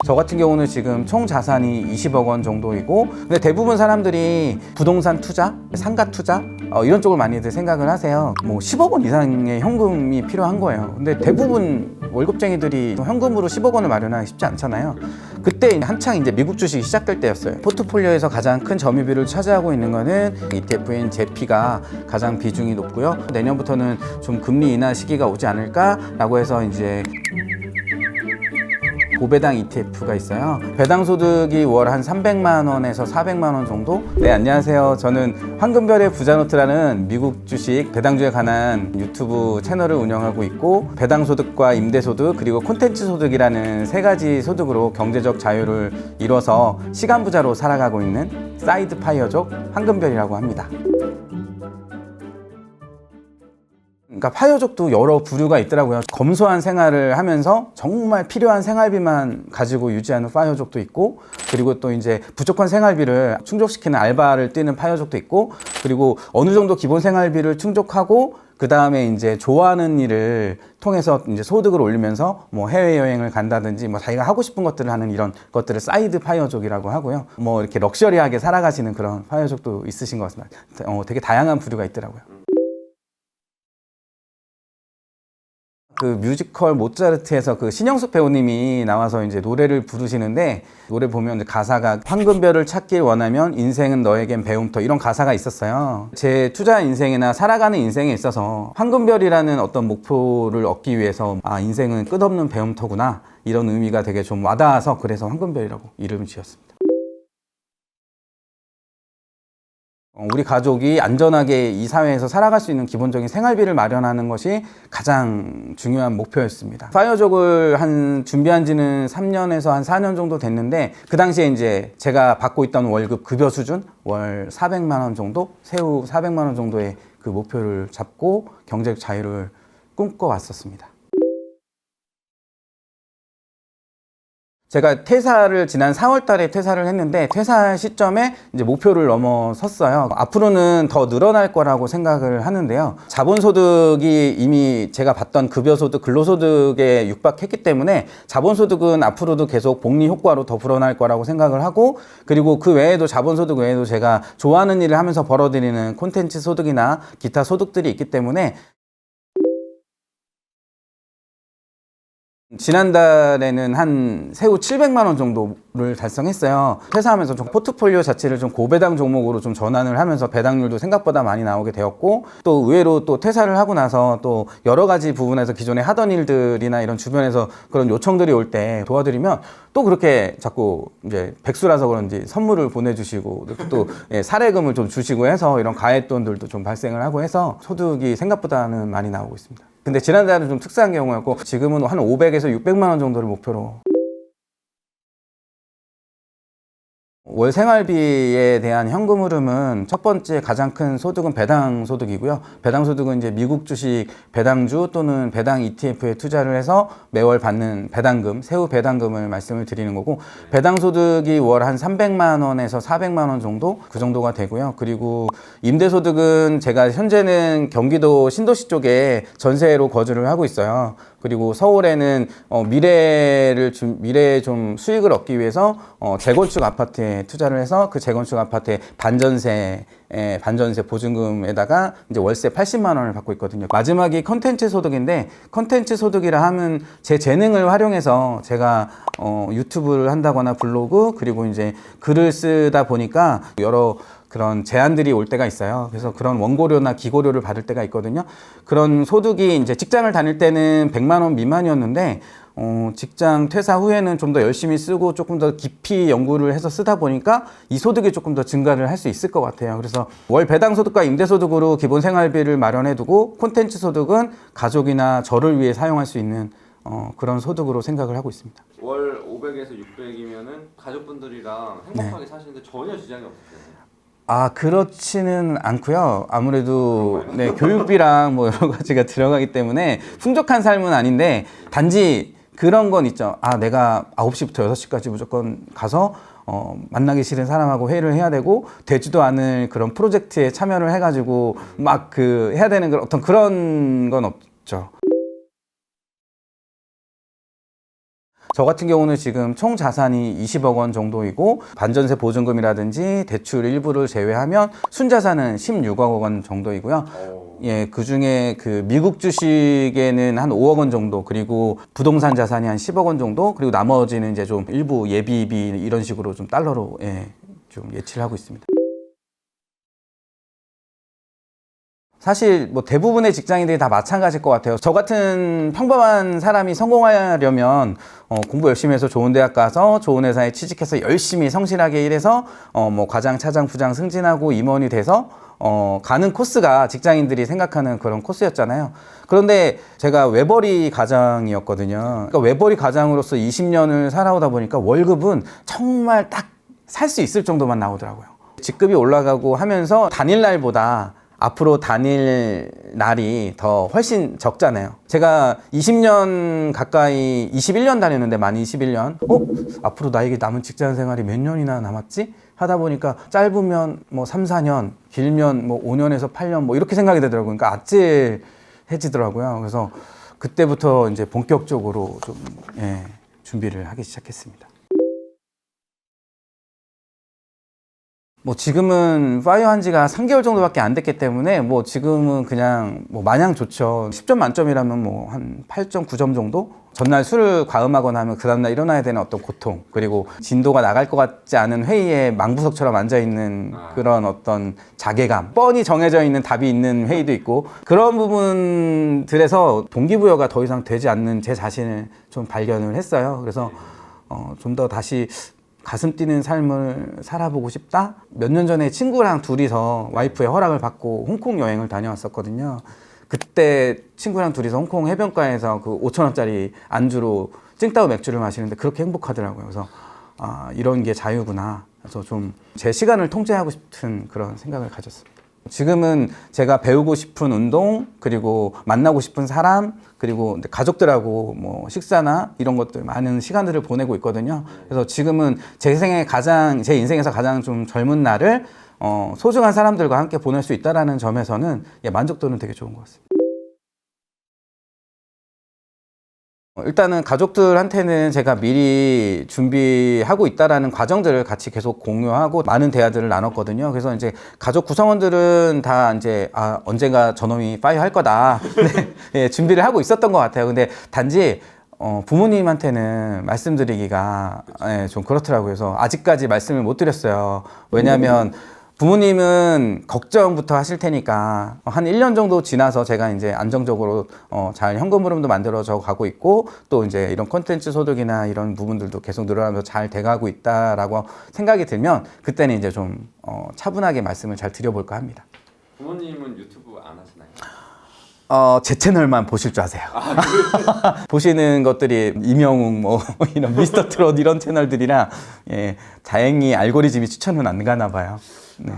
저 같은 경우는 지금 총 자산이 20억 원 정도이고, 근데 대부분 사람들이 부동산 투자, 상가 투자 이런 쪽을 많이들 생각을 하세요. 뭐 10억 원 이상의 현금이 필요한 거예요. 근데 대부분 월급쟁이들이 현금으로 10억 원을 마련하기 쉽지 않잖아요. 그때 한창 이제 미국 주식이 시작될 때였어요. 포트폴리오에서 가장 큰 점유비를 차지하고 있는 거는 ETF인 제피가 가장 비중이 높고요. 내년부터는 좀 금리 인하 시기가 오지 않을까라고 해서 이제 고배당 ETF가 있어요. 배당 소득이 월 한 300만 원에서 400만 원 정도? 네, 안녕하세요. 저는 황금별의 부자노트라는 미국 주식 배당주에 관한 유튜브 채널을 운영하고 있고, 배당 소득과 임대 소득 그리고 콘텐츠 소득이라는 세 가지 소득으로 경제적 자유를 이뤄서 시간 부자로 살아가고 있는 사이드 파이어족 황금별이라고 합니다. 그러니까 파이어족도 여러 부류가 있더라고요. 검소한 생활을 하면서 정말 필요한 생활비만 가지고 유지하는 파이어족도 있고, 그리고 또 이제 부족한 생활비를 충족시키는 알바를 뛰는 파이어족도 있고, 그리고 어느 정도 기본 생활비를 충족하고 그 다음에 이제 좋아하는 일을 통해서 이제 소득을 올리면서 뭐 해외여행을 간다든지 뭐 자기가 하고 싶은 것들을 하는 이런 것들을 사이드 파이어족이라고 하고요. 뭐 이렇게 럭셔리하게 살아가시는 그런 파이어족도 있으신 것 같습니다. 되게 다양한 부류가 있더라고요. 그 뮤지컬 모차르트에서 그 신영숙 배우님이 나와서 이제 노래를 부르시는데, 노래 보면 이제 가사가 황금별을 찾길 원하면 인생은 너에겐 배움터, 이런 가사가 있었어요. 제 투자 인생이나 살아가는 인생에 있어서 황금별이라는 어떤 목표를 얻기 위해서 인생은 끝없는 배움터구나, 이런 의미가 되게 좀 와닿아서 그래서 황금별이라고 이름을 지었습니다. 우리 가족이 안전하게 이 사회에서 살아갈 수 있는 기본적인 생활비를 마련하는 것이 가장 중요한 목표였습니다. 파이어족을 준비한 지는 3년에서 한 4년 정도 됐는데, 그 당시에 이제 제가 받고 있던 월급 급여 수준 월 400만 원 정도, 세후 400만 원 정도의 그 목표를 잡고 경제적 자유를 꿈꿔왔었습니다. 제가 퇴사를 지난 4월 달에 퇴사를 했는데, 퇴사 시점에 이제 목표를 넘어섰어요. 앞으로는 더 늘어날 거라고 생각을 하는데요. 자본소득이 이미 제가 받던 급여소득, 근로소득에 육박했기 때문에 자본소득은 앞으로도 계속 복리 효과로 더 불어날 거라고 생각을 하고, 그리고 그 외에도 자본소득 외에도 제가 좋아하는 일을 하면서 벌어들이는 콘텐츠 소득이나 기타 소득들이 있기 때문에, 지난달에는 한 세후 700만 원 정도를 달성했어요. 퇴사하면서 좀 포트폴리오 자체를 좀 고배당 종목으로 좀 전환을 하면서 배당률도 생각보다 많이 나오게 되었고, 또 의외로 또 퇴사를 하고 나서 또 여러 가지 부분에서 기존에 하던 일들이나 이런 주변에서 그런 요청들이 올 때 도와드리면 또 그렇게 자꾸 이제 백수라서 그런지 선물을 보내주시고, 또 사례금을 좀 주시고 해서 이런 가액돈들도 좀 발생을 하고 해서 소득이 생각보다는 많이 나오고 있습니다. 근데 지난달은 좀 특수한 경우였고, 지금은 한 500에서 600만 원 정도를 목표로. 월 생활비에 대한 현금 흐름은 첫 번째 가장 큰 소득은 배당 소득이고요. 배당 소득은 이제 미국 주식 배당주 또는 배당 ETF에 투자를 해서 매월 받는 배당금, 세후 배당금을 말씀을 드리는 거고, 배당 소득이 월 한 300만 원에서 400만 원 정도, 그 정도가 되고요. 그리고 임대 소득은 제가 현재는 경기도 신도시 쪽에 전세로 거주를 하고 있어요. 그리고 서울에는 미래에 좀 수익을 얻기 위해서 재건축 아파트에 투자를 해서 그 재건축 아파트의 반전세 보증금에다가 이제 월세 80만 원을 받고 있거든요. 마지막이 컨텐츠 소득인데, 컨텐츠 소득이라 하면 제 재능을 활용해서 제가 유튜브를 한다거나 블로그, 그리고 이제 글을 쓰다 보니까 여러 그런 제안들이 올 때가 있어요. 그래서 그런 원고료나 기고료를 받을 때가 있거든요. 그런 소득이 이제 직장을 다닐 때는 100만 원 미만이었는데, 직장 퇴사 후에는 좀 더 열심히 쓰고 조금 더 깊이 연구를 해서 쓰다 보니까 이 소득이 조금 더 증가를 할 수 있을 것 같아요. 그래서 월 배당 소득과 임대 소득으로 기본 생활비를 마련해 두고, 콘텐츠 소득은 가족이나 저를 위해 사용할 수 있는 그런 소득으로 생각을 하고 있습니다. 월 500에서 600이면은 가족분들이랑 행복하게 사시는데 전혀 지장이 없으세요? 그렇지는 않고요. 아무래도 교육비랑 뭐 여러 가지가 들어가기 때문에 풍족한 삶은 아닌데, 단지 그런 건 있죠. 내가 9시부터 6시까지 무조건 가서 만나기 싫은 사람하고 회의를 해야 되고, 되지도 않을 그런 프로젝트에 참여를 해가지고 막 해야 되는 어떤 그런 건 없죠. 저 같은 경우는 지금 총 자산이 20억 원 정도이고 반전세 보증금이라든지 대출 일부를 제외하면 순자산은 16억 원 정도이고요. 예, 그 중에 그 미국 주식에는 한 5억 원 정도, 그리고 부동산 자산이 한 10억 원 정도, 그리고 나머지는 이제 좀 일부 예비비 이런 식으로 좀 달러로 좀 예치를 하고 있습니다. 사실 뭐 대부분의 직장인들이 다 마찬가지일 것 같아요. 저 같은 평범한 사람이 성공하려면 공부 열심히 해서 좋은 대학 가서 좋은 회사에 취직해서 열심히 성실하게 일해서 뭐 과장, 차장, 부장 승진하고 임원이 돼서 가는 코스가 직장인들이 생각하는 그런 코스였잖아요. 그런데 제가 외벌이 가장이었거든요. 그러니까 외벌이 가장으로서 20년을 살아오다 보니까 월급은 정말 딱 살 수 있을 정도만 나오더라고요. 직급이 올라가고 하면서 단일날보다 앞으로 다닐 날이 더 훨씬 적잖아요. 제가 20년 가까이 21년 다녔는데 만 21년. 앞으로 나에게 남은 직장 생활이 몇 년이나 남았지? 하다 보니까 짧으면 뭐 3, 4년, 길면 뭐 5년에서 8년 뭐 이렇게 생각이 되더라고요. 그러니까 아찔해지더라고요. 그래서 그때부터 이제 본격적으로 좀 준비를 하기 시작했습니다. 뭐 지금은 파이어 한 지가 3개월 정도밖에 안 됐기 때문에 뭐 지금은 그냥 뭐 마냥 좋죠. 10점 만점이라면 뭐 한 8.9점 정도? 전날 술을 과음하거나 하면 그 다음날 일어나야 되는 어떤 고통, 그리고 진도가 나갈 것 같지 않은 회의에 망부석처럼 앉아있는 그런 어떤 자괴감, 뻔히 정해져 있는 답이 있는 회의도 있고, 그런 부분들에서 동기부여가 더 이상 되지 않는 제 자신을 좀 발견을 했어요. 그래서 좀 더 다시 가슴 뛰는 삶을 살아보고 싶다? 몇 년 전에 친구랑 둘이서 와이프의 허락을 받고 홍콩 여행을 다녀왔었거든요. 그때 친구랑 둘이서 홍콩 해변가에서 그 5,000원짜리 안주로 찡따오 맥주를 마시는데 그렇게 행복하더라고요. 그래서 이런 게 자유구나. 그래서 좀 제 시간을 통제하고 싶은 그런 생각을 가졌습니다. 지금은 제가 배우고 싶은 운동, 그리고 만나고 싶은 사람, 그리고 가족들하고 뭐 식사나 이런 것들 많은 시간들을 보내고 있거든요. 그래서 지금은 제 인생에서 가장 좀 젊은 날을 소중한 사람들과 함께 보낼 수 있다라는 점에서는 만족도는 되게 좋은 것 같습니다. 일단은 가족들한테는 제가 미리 준비하고 있다라는 과정들을 같이 계속 공유하고 많은 대화들을 나눴거든요. 그래서 이제 가족 구성원들은 다 이제 언젠가 저놈이 파이어 할 거다. 네, 준비를 하고 있었던 것 같아요. 근데 단지 부모님한테는 말씀드리기가 좀 그렇더라고요. 그래서 아직까지 말씀을 못 드렸어요. 왜냐하면 부모님은 걱정부터 하실 테니까 한 1년 정도 지나서 제가 이제 안정적으로 잘 현금 흐름도 만들어져 가고 있고, 또 이제 이런 콘텐츠 소득이나 이런 부분들도 계속 늘어나면서 잘 돼가고 있다라고 생각이 들면 그때는 이제 좀 차분하게 말씀을 잘 드려볼까 합니다. 부모님은 유튜브 안 하시나요? 제 채널만 보실 줄 아세요. 보시는 것들이 이명웅 뭐 이런 미스터 트롯 이런 채널들이라 다행히 알고리즘이 추천은 안 가나 봐요. 네.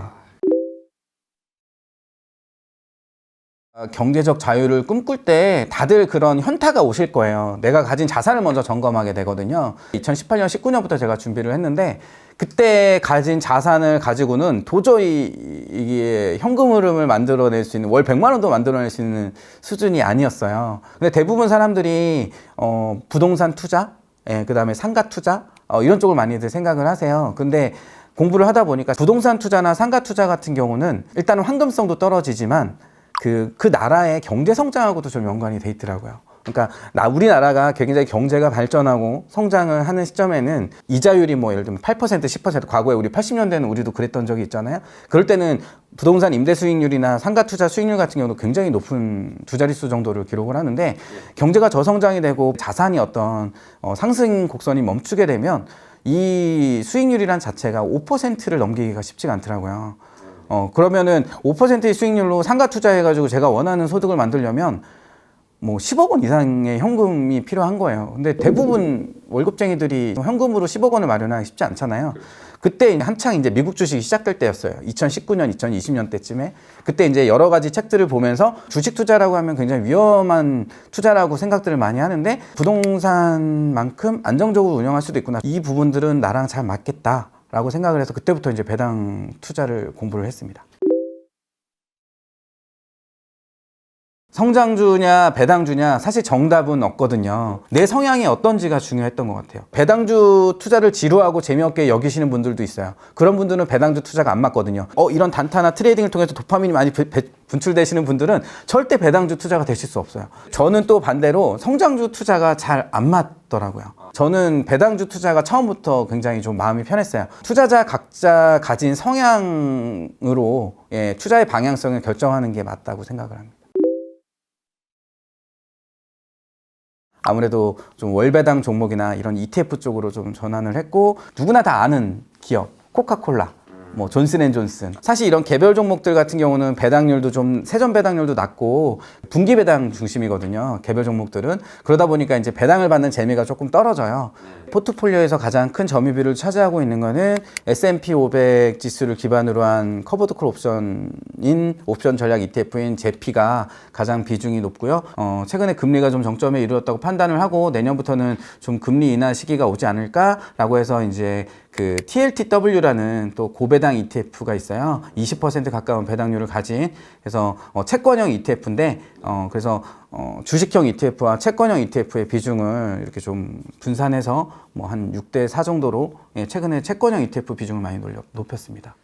경제적 자유를 꿈꿀 때 다들 그런 현타가 오실 거예요. 내가 가진 자산을 먼저 점검하게 되거든요. 2018년, 19년부터 제가 준비를 했는데 그때 가진 자산을 가지고는 도저히 이게 현금 흐름을 만들어낼 수 있는, 월 100만 원도 만들어낼 수 있는 수준이 아니었어요. 근데 대부분 사람들이 부동산 투자, 그 다음에 상가 투자 이런 쪽을 많이들 생각을 하세요. 근데 공부를 하다 보니까 부동산 투자나 상가 투자 같은 경우는 일단은 황금성도 떨어지지만 그 나라의 경제 성장하고도 좀 연관이 돼 있더라고요. 그러니까 우리나라가 굉장히 경제가 발전하고 성장을 하는 시점에는 이자율이 뭐 예를 들면 8%, 10%, 과거에 우리 80년대는 우리도 그랬던 적이 있잖아요. 그럴 때는 부동산 임대 수익률이나 상가 투자 수익률 같은 경우도 굉장히 높은 두 자릿수 정도를 기록을 하는데, 경제가 저성장이 되고 자산이 어떤 상승 곡선이 멈추게 되면 이 수익률이란 자체가 5%를 넘기기가 쉽지가 않더라고요. 그러면은 5%의 수익률로 상가 투자해가지고 제가 원하는 소득을 만들려면 뭐 10억 원 이상의 현금이 필요한 거예요. 근데 대부분 월급쟁이들이 현금으로 10억 원을 마련하기 쉽지 않잖아요. 그때 한창 이제 미국 주식이 시작될 때였어요. 2019년, 2020년 때쯤에. 그때 이제 여러 가지 책들을 보면서 주식 투자라고 하면 굉장히 위험한 투자라고 생각들을 많이 하는데 부동산만큼 안정적으로 운영할 수도 있구나. 이 부분들은 나랑 잘 맞겠다라고 생각을 해서 그때부터 이제 배당 투자를 공부를 했습니다. 성장주냐 배당주냐 사실 정답은 없거든요. 내 성향이 어떤지가 중요했던 것 같아요. 배당주 투자를 지루하고 재미없게 여기시는 분들도 있어요. 그런 분들은 배당주 투자가 안 맞거든요. 이런 단타나 트레이딩을 통해서 도파민이 많이 분출되시는 분들은 절대 배당주 투자가 되실 수 없어요. 저는 또 반대로 성장주 투자가 잘 안 맞더라고요. 저는 배당주 투자가 처음부터 굉장히 좀 마음이 편했어요. 투자자 각자 가진 성향으로 투자의 방향성을 결정하는 게 맞다고 생각을 합니다. 아무래도 좀 월배당 종목이나 이런 ETF 쪽으로 좀 전환을 했고, 누구나 다 아는 기업, 코카콜라, 뭐 존슨앤존슨. 사실 이런 개별 종목들 같은 경우는 배당률도 좀 세전 배당률도 낮고 분기 배당 중심이거든요. 개별 종목들은. 그러다 보니까 이제 배당을 받는 재미가 조금 떨어져요. 포트폴리오에서 가장 큰 점유비를 차지하고 있는 거는 S&P 500 지수를 기반으로 한 커버드 콜 옵션인 옵션 전략 ETF인 제피가 가장 비중이 높고요. 최근에 금리가 좀 정점에 이르렀다고 판단을 하고 내년부터는 좀 금리 인하 시기가 오지 않을까라고 해서 이제 그 TLTW라는 또 고배당 ETF가 있어요. 20% 가까운 배당률을 가진. 그래서 채권형 ETF인데 그래서 주식형 ETF와 채권형 ETF의 비중을 이렇게 좀 분산해서 뭐 한 6대 4 정도로 최근에 채권형 ETF 비중을 많이 높였습니다.